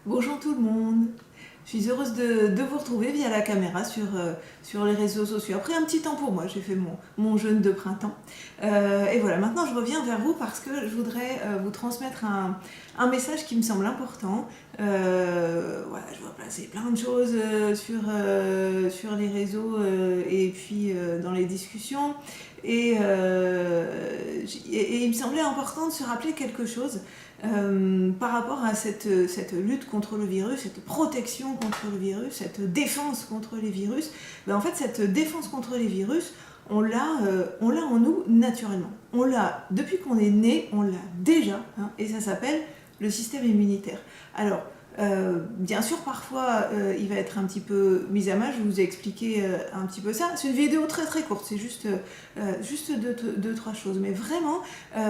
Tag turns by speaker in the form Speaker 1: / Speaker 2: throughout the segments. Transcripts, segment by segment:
Speaker 1: Bonjour tout le monde, je suis heureuse de vous retrouver via la caméra sur les réseaux sociaux. Après un petit temps pour moi, j'ai fait mon jeûne de printemps. Et voilà, maintenant je reviens vers vous parce que je voudrais vous transmettre un message qui me semble important. Voilà, je vois passer plein de choses sur les réseaux et puis dans les discussions. Et il me semblait important de se rappeler quelque chose par rapport à cette lutte contre le virus, cette protection contre le virus, cette défense contre les virus. En fait, cette défense contre les virus, on l'a en nous naturellement. On l'a depuis qu'on est né, on l'a déjà, hein, et ça s'appelle le système immunitaire. Alors, bien sûr, parfois, il va être un petit peu mis à mal. Je vais vous expliquer un petit peu ça. C'est une vidéo très très courte, c'est juste deux, trois choses. Mais vraiment,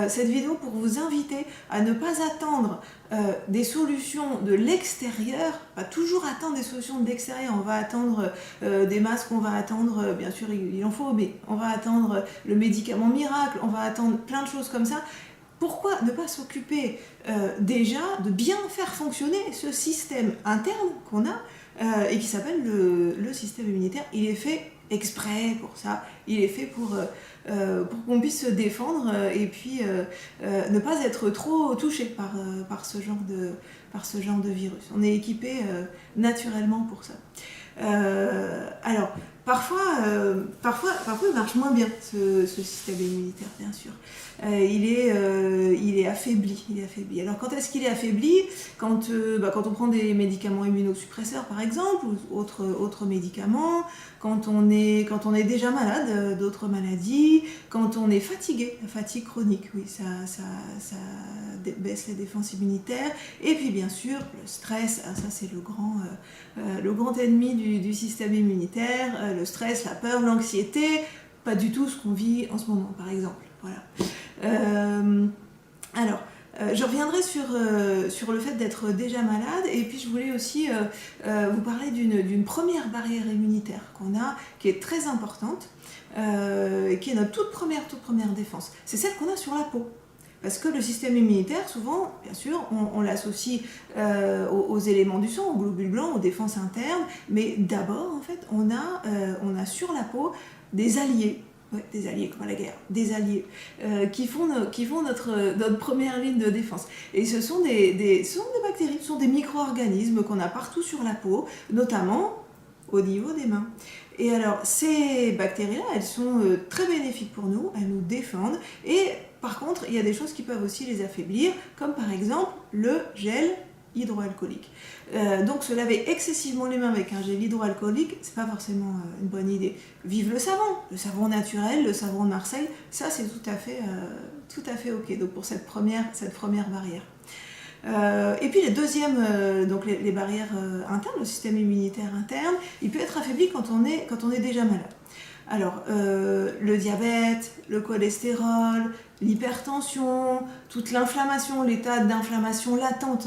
Speaker 1: cette vidéo pour vous inviter à ne pas attendre des solutions de l'extérieur, pas toujours attendre des solutions de l'extérieur. On va attendre des masques, on va attendre, bien sûr, il en faut, mais on va attendre le médicament miracle, on va attendre plein de choses comme ça. Pourquoi ne pas s'occuper déjà de bien faire fonctionner ce système interne qu'on a et qui s'appelle le système immunitaire? Il est fait exprès pour ça, il est fait pour qu'on puisse se défendre et puis ne pas être trop touché par ce genre de virus. On est équipé naturellement pour ça. Alors, parfois, il marche moins bien ce système immunitaire, bien sûr. Il est affaibli. Alors, quand est-ce qu'il est affaibli? Quand on prend des médicaments immunosuppresseurs, par exemple, ou autres médicaments, quand on est déjà malade d'autres maladies, quand on est fatigué, la fatigue chronique, oui, ça baisse les défenses immunitaires. Et puis, bien sûr, le stress, ça c'est le grand ennemi du système immunitaire, le stress, la peur, l'anxiété, pas du tout ce qu'on vit en ce moment, par exemple. Voilà. Alors, je reviendrai sur le fait d'être déjà malade, et puis je voulais aussi vous parler d'une première barrière immunitaire qu'on a, qui est très importante, qui est notre toute première défense. C'est celle qu'on a sur la peau. Parce que le système immunitaire, souvent, bien sûr, on l'associe aux éléments du sang, aux globules blancs, aux défenses internes, mais d'abord, en fait, on a sur la peau des alliés. Ouais, des alliés comme à la guerre, des alliés qui font notre première ligne de défense. Et ce sont des bactéries, ce sont des micro-organismes qu'on a partout sur la peau, notamment au niveau des mains. Et alors, ces bactéries-là, elles sont très bénéfiques pour nous, elles nous défendent, et par contre, il y a des choses qui peuvent aussi les affaiblir, comme par exemple le gel hydroalcoolique. Donc se laver excessivement les mains avec un gel hydroalcoolique, c'est pas forcément une bonne idée. Vive le savon naturel, le savon de Marseille, ça c'est tout à fait ok. Donc pour cette première barrière. Et puis les barrières internes, le système immunitaire interne, il peut être affaibli quand on est déjà malade. Alors, le diabète, le cholestérol, l'hypertension, toute l'inflammation, l'état d'inflammation latente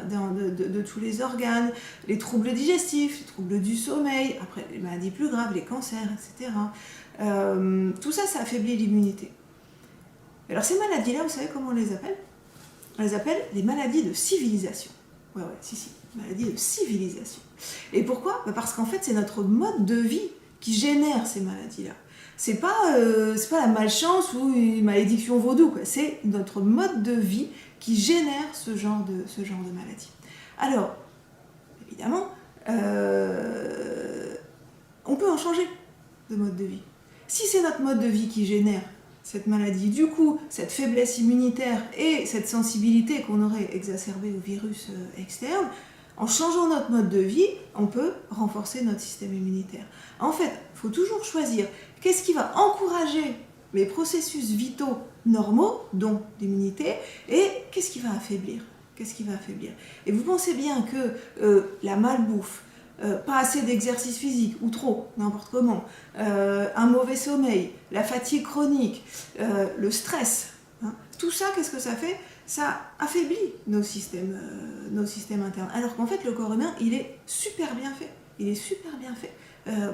Speaker 1: de tous les organes, les troubles digestifs, les troubles du sommeil, après les maladies plus graves, les cancers, etc. Tout ça, ça affaiblit l'immunité. Alors ces maladies-là, vous savez comment on les appelle? On les appelle les maladies de civilisation. Ouais, maladies de civilisation. Et pourquoi? Parce qu'en fait, c'est notre mode de vie qui génère ces maladies-là. C'est pas la malchance ou une malédiction vaudou, quoi. C'est notre mode de vie qui génère ce genre de maladie. Alors, évidemment, on peut en changer de mode de vie. Si c'est notre mode de vie qui génère cette maladie, du coup, cette faiblesse immunitaire et cette sensibilité qu'on aurait exacerbée au virus externe, en changeant notre mode de vie, on peut renforcer notre système immunitaire. En fait, il faut toujours choisir qu'est-ce qui va encourager les processus vitaux normaux, dont l'immunité, et qu'est-ce qui va affaiblir. Et vous pensez bien que la malbouffe, pas assez d'exercice physique, ou trop, n'importe comment, un mauvais sommeil, la fatigue chronique, le stress, hein, tout ça, qu'est-ce que ça fait? Ça affaiblit nos systèmes internes. Alors qu'en fait, le corps humain, il est super bien fait.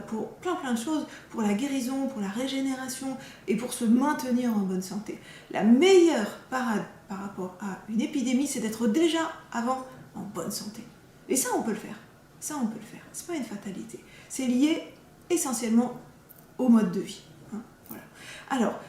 Speaker 1: Pour plein de choses, pour la guérison, pour la régénération et pour se maintenir en bonne santé. La meilleure parade par rapport à une épidémie, c'est d'être déjà avant en bonne santé. Et ça, on peut le faire. Ça, on peut le faire. C'est pas une fatalité. C'est lié essentiellement au mode de vie. Hein, voilà. Alors,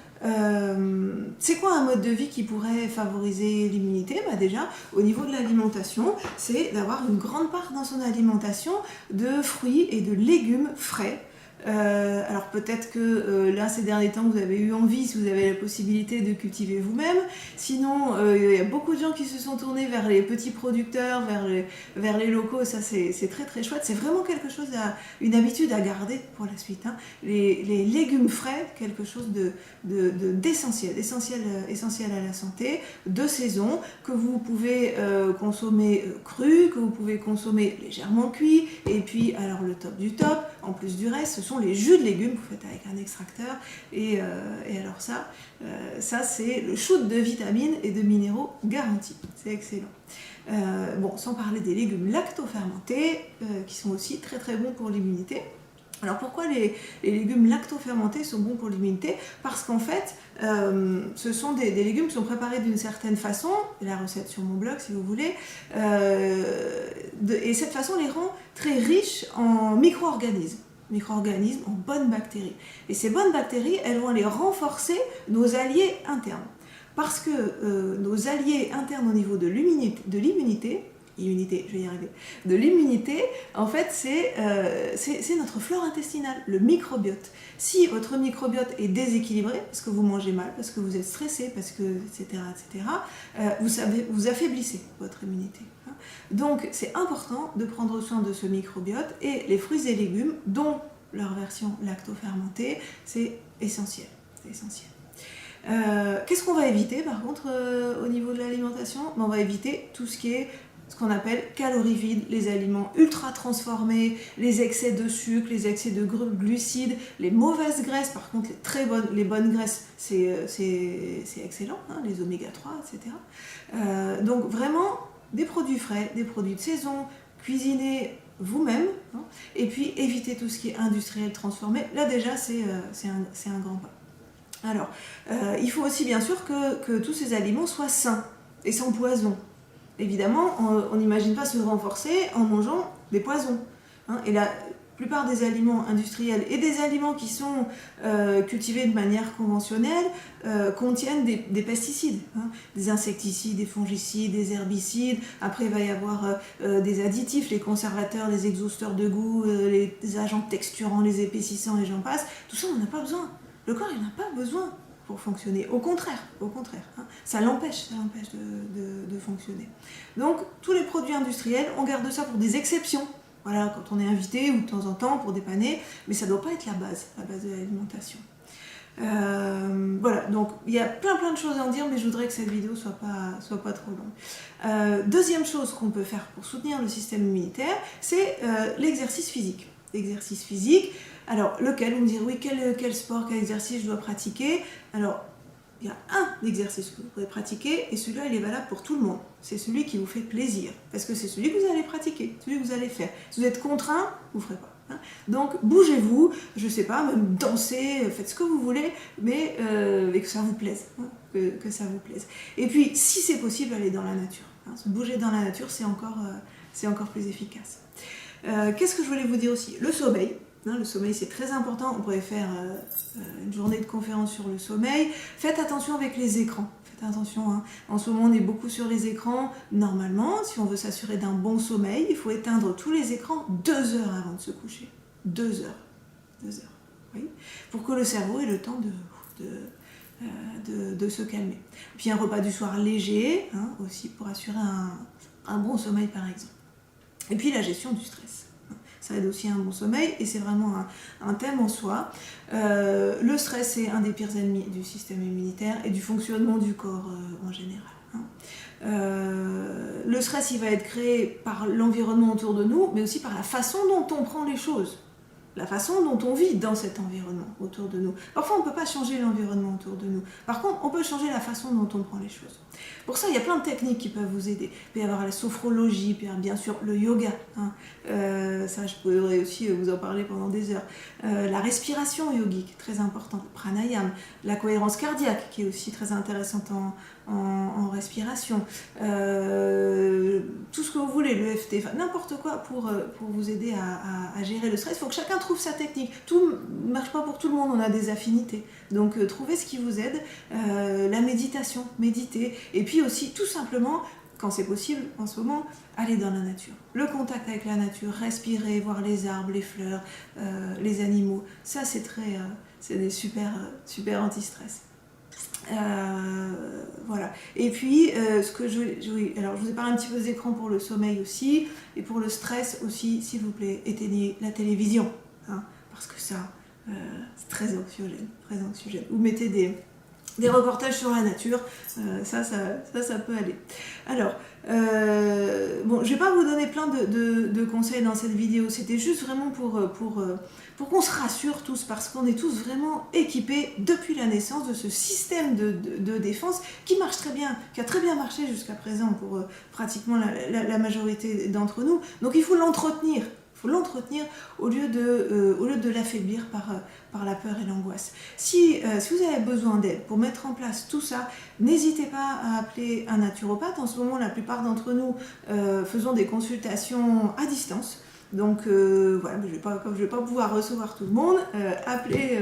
Speaker 1: c'est quoi un mode de vie qui pourrait favoriser l'immunité? Déjà, au niveau de l'alimentation, c'est d'avoir une grande part dans son alimentation de fruits et de légumes frais. Alors peut-être que là, ces derniers temps, vous avez eu envie, si vous avez la possibilité de cultiver vous-même. Sinon, il y a beaucoup de gens qui se sont tournés vers les petits producteurs, vers les locaux. Ça, c'est très très chouette. C'est vraiment quelque chose, une habitude à garder pour la suite. Hein. Les légumes frais, quelque chose d'essentiel, essentiel à la santé, de saison, que vous pouvez consommer cru, que vous pouvez consommer légèrement cuit. Et puis, alors le top du top, en plus du reste, ce sont les jus de légumes que vous faites avec un extracteur. Et alors ça c'est le shoot de vitamines et de minéraux garantis. C'est excellent. Bon, sans parler des légumes lactofermentés, qui sont aussi très très bons pour l'immunité. Alors pourquoi les légumes lactofermentés sont bons pour l'immunité? Parce qu'en fait, ce sont des légumes qui sont préparés d'une certaine façon, la recette sur mon blog si vous voulez, et cette façon les rend très riches en micro-organismes, en bonnes bactéries. Et ces bonnes bactéries, elles vont aller renforcer nos alliés internes. Parce que nos alliés internes au niveau de l'immunité, de l'immunité, en fait, c'est notre flore intestinale, le microbiote. Si votre microbiote est déséquilibré, parce que vous mangez mal, parce que vous êtes stressé, parce que, etc., vous affaiblissez votre immunité. Hein. Donc, c'est important de prendre soin de ce microbiote, et les fruits et légumes, dont leur version lactofermentée, c'est essentiel. C'est essentiel. Qu'est-ce qu'on va éviter, par contre, au niveau de l'alimentation? On va éviter tout ce qui est ce qu'on appelle calories vides, les aliments ultra transformés, les excès de sucre, les excès de glucides, les mauvaises graisses. Par contre, les bonnes graisses, c'est excellent, hein, les oméga 3, etc. Donc vraiment, des produits frais, des produits de saison, cuisinés vous-même, hein, et puis éviter tout ce qui est industriel transformé. Là déjà, c'est un grand pas. Alors, il faut aussi bien sûr que tous ces aliments soient sains et sans poison. Évidemment, on n'imagine pas se renforcer en mangeant des poisons. Hein, et la plupart des aliments industriels et des aliments qui sont cultivés de manière conventionnelle contiennent des pesticides, hein, des insecticides, des fongicides, des herbicides. Après, il va y avoir des additifs, les conservateurs, les exhausteurs de goût, les agents texturants, les épaississants et j'en passe. Tout ça, on n'en a pas besoin. Le corps, il n'en a pas besoin pour fonctionner. Au contraire, hein, ça l'empêche de fonctionner. Donc, tous les produits industriels, on garde ça pour des exceptions. Voilà, quand on est invité ou de temps en temps pour dépanner, mais ça ne doit pas être la base de l'alimentation. Voilà, donc il y a plein de choses à en dire, mais je voudrais que cette vidéo soit pas trop longue. Deuxième chose qu'on peut faire pour soutenir le système immunitaire, c'est l'exercice physique. L'exercice physique, alors lequel? Vous me direz, oui, quel sport, quel exercice je dois pratiquer? Alors, il y a un exercice que vous pouvez pratiquer, et celui-là, il est valable pour tout le monde. C'est celui qui vous fait plaisir, parce que c'est celui que vous allez pratiquer, celui que vous allez faire. Si vous êtes contraint, vous ne ferez pas. Hein. Donc, bougez-vous, je ne sais pas, même dansez, faites ce que vous voulez, mais que ça vous plaise. Hein, que ça vous plaise. Et puis, si c'est possible, allez dans la nature. Hein. Se bouger dans la nature, c'est encore plus efficace. Qu'est-ce que je voulais vous dire aussi? Le sommeil. Hein, le sommeil, c'est très important. On pourrait faire une journée de conférence sur le sommeil. Faites attention avec les écrans. Faites attention. Hein. En ce moment, on est beaucoup sur les écrans. Normalement, si on veut s'assurer d'un bon sommeil, il faut éteindre tous les écrans 2 heures avant de se coucher. 2 heures. 2 heures. Oui. Pour que le cerveau ait le temps de se calmer. Puis un repas du soir léger, hein, aussi pour assurer un bon sommeil, par exemple. Et puis la gestion du stress. Ça aide aussi à un bon sommeil et c'est vraiment un thème en soi. Le stress est un des pires ennemis du système immunitaire et du fonctionnement du corps en général. Hein. Le stress, il va être créé par l'environnement autour de nous, mais aussi par la façon dont on prend les choses. La façon dont on vit dans cet environnement autour de nous. Parfois, on ne peut pas changer l'environnement autour de nous. Par contre, on peut changer la façon dont on prend les choses. Pour ça, il y a plein de techniques qui peuvent vous aider. Il peut y avoir la sophrologie, puis bien sûr le yoga. Hein. Ça, je pourrais aussi vous en parler pendant des heures. La respiration yogique, très importante. Le pranayama. La cohérence cardiaque, qui est aussi très intéressante en respiration. Tout ce que vous voulez. voulez, le FT, enfin, n'importe quoi pour vous aider à gérer le stress. Il faut que chacun trouve sa technique. Tout ne marche pas pour tout le monde, on a des affinités. Donc trouvez ce qui vous aide. La méditation, méditer. Et puis aussi, tout simplement, quand c'est possible en ce moment, aller dans la nature. Le contact avec la nature, respirer, voir les arbres, les fleurs, les animaux, ça c'est des super anti-stress. Voilà. Et puis, alors je vous ai parlé un petit peu des écrans pour le sommeil aussi, et pour le stress aussi, s'il vous plaît, éteignez la télévision, hein, parce que ça, c'est très anxiogène, très anxiogène. Ou mettez des reportages sur la nature, ça peut aller. Alors, bon, je vais pas vous donner plein de conseils dans cette vidéo, c'était juste vraiment pour qu'on se rassure tous, parce qu'on est tous vraiment équipés depuis la naissance de ce système de défense qui marche très bien, qui a très bien marché jusqu'à présent pour pratiquement la majorité d'entre nous. Donc il faut l'entretenir. Il faut l'entretenir au lieu de l'affaiblir par la peur et l'angoisse. Si vous avez besoin d'aide pour mettre en place tout ça, n'hésitez pas à appeler un naturopathe. En ce moment, la plupart d'entre nous faisons des consultations à distance. Donc voilà, comme je ne vais pas pouvoir recevoir tout le monde, appelez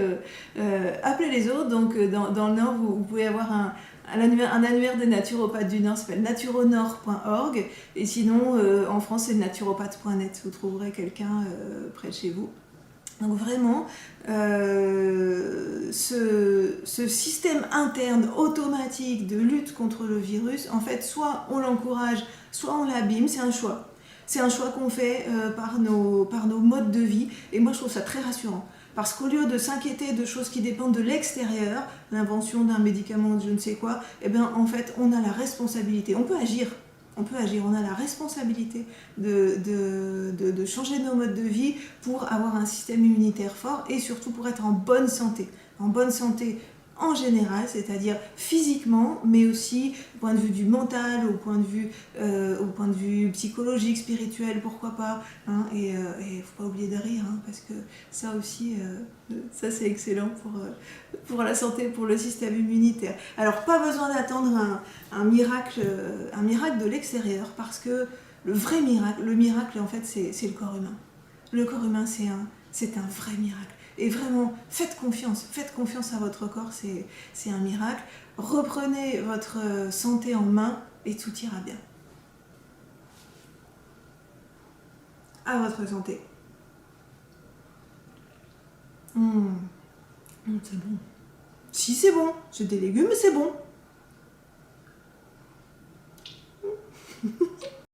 Speaker 1: les autres. Donc dans le Nord, vous pouvez avoir un annuaire des naturopathes du Nord, s'appelle naturonord.org, et sinon en France c'est naturopathe.net, vous trouverez quelqu'un près de chez vous. Donc vraiment, ce système interne automatique de lutte contre le virus, en fait, soit on l'encourage, soit on l'abîme, c'est un choix. C'est un choix qu'on fait par nos modes de vie, et moi je trouve ça très rassurant. Parce qu'au lieu de s'inquiéter de choses qui dépendent de l'extérieur, l'invention d'un médicament, de je ne sais quoi, eh bien en fait on a la responsabilité, on peut agir, on a la responsabilité de changer nos modes de vie pour avoir un système immunitaire fort et surtout pour être en bonne santé en général, c'est-à-dire physiquement, mais aussi au point de vue du mental, au point de vue psychologique, spirituel, pourquoi pas, hein, et faut pas oublier de rire, hein, parce que ça aussi, ça c'est excellent pour la santé, pour le système immunitaire. Alors pas besoin d'attendre un miracle de l'extérieur, parce que le vrai miracle, en fait c'est le corps humain. Le corps humain c'est un vrai miracle. Et vraiment, faites confiance à votre corps, c'est un miracle. Reprenez votre santé en main et tout ira bien. À votre santé. C'est bon. Si c'est bon, c'est des légumes, c'est bon.